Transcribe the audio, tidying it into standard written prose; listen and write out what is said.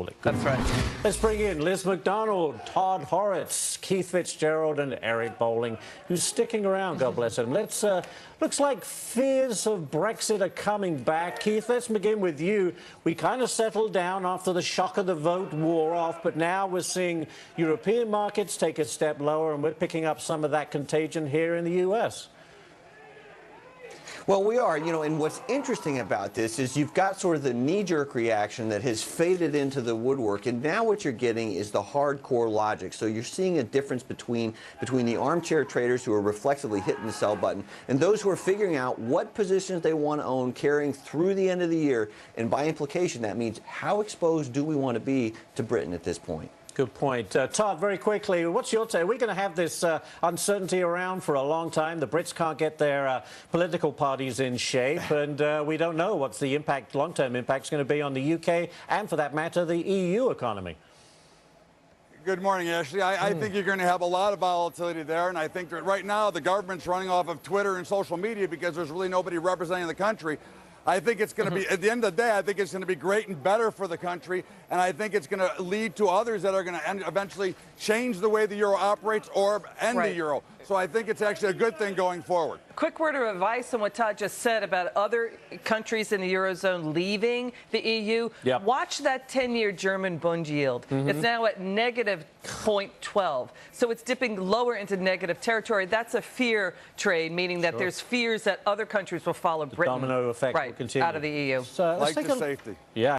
falling. That's right. Let's bring in Liz McDonald, Todd Horwitz, Keith Fitzgerald, and Eric Bowling, who's sticking around, God bless him. Let's, looks like fears of Brexit are coming back. Keith, let's begin with you. We kind of settled down after the shock of the vote wore off, but now we're seeing European markets take a step lower, and we're picking up some of that contagion here in the U.S. Well, we are, and what's interesting about this is you've got sort of the knee-jerk reaction that has faded into the woodwork, and now what you're getting is the hardcore logic. So you're seeing a difference between the armchair traders who are reflexively hitting the sell button and those who are figuring out what positions they want to own carrying through the end of the year, and by implication, that means how exposed do we want to be to Britain at this point? Good point. Todd, very quickly, what's your take? Are we going to have this uncertainty around for a long time? The Brits can't get their political parties in shape, and we don't know what's the impact, long-term impact is going to be on the UK and, for that matter, the EU economy. Good morning, Ashley. I think you're going to have a lot of volatility there, and I think that right now the government's running off of Twitter and social media because there's really nobody representing the country. I think it's going to be, at the end of the day, I think it's going to be great and better for the country, and I think it's going to lead to others that are going to eventually change the way the euro operates or end the euro. So I think it's actually a good thing going forward. Quick word of advice on what Todd just said about other countries in the Eurozone leaving the EU. Yep. Watch that 10-year German Bund yield. It's now at negative 0.12. So it's dipping lower into negative territory. That's a fear trade, meaning that there's fears that other countries will follow Britain. Domino effect will continue. Out of the EU. So, like the safety. Yeah.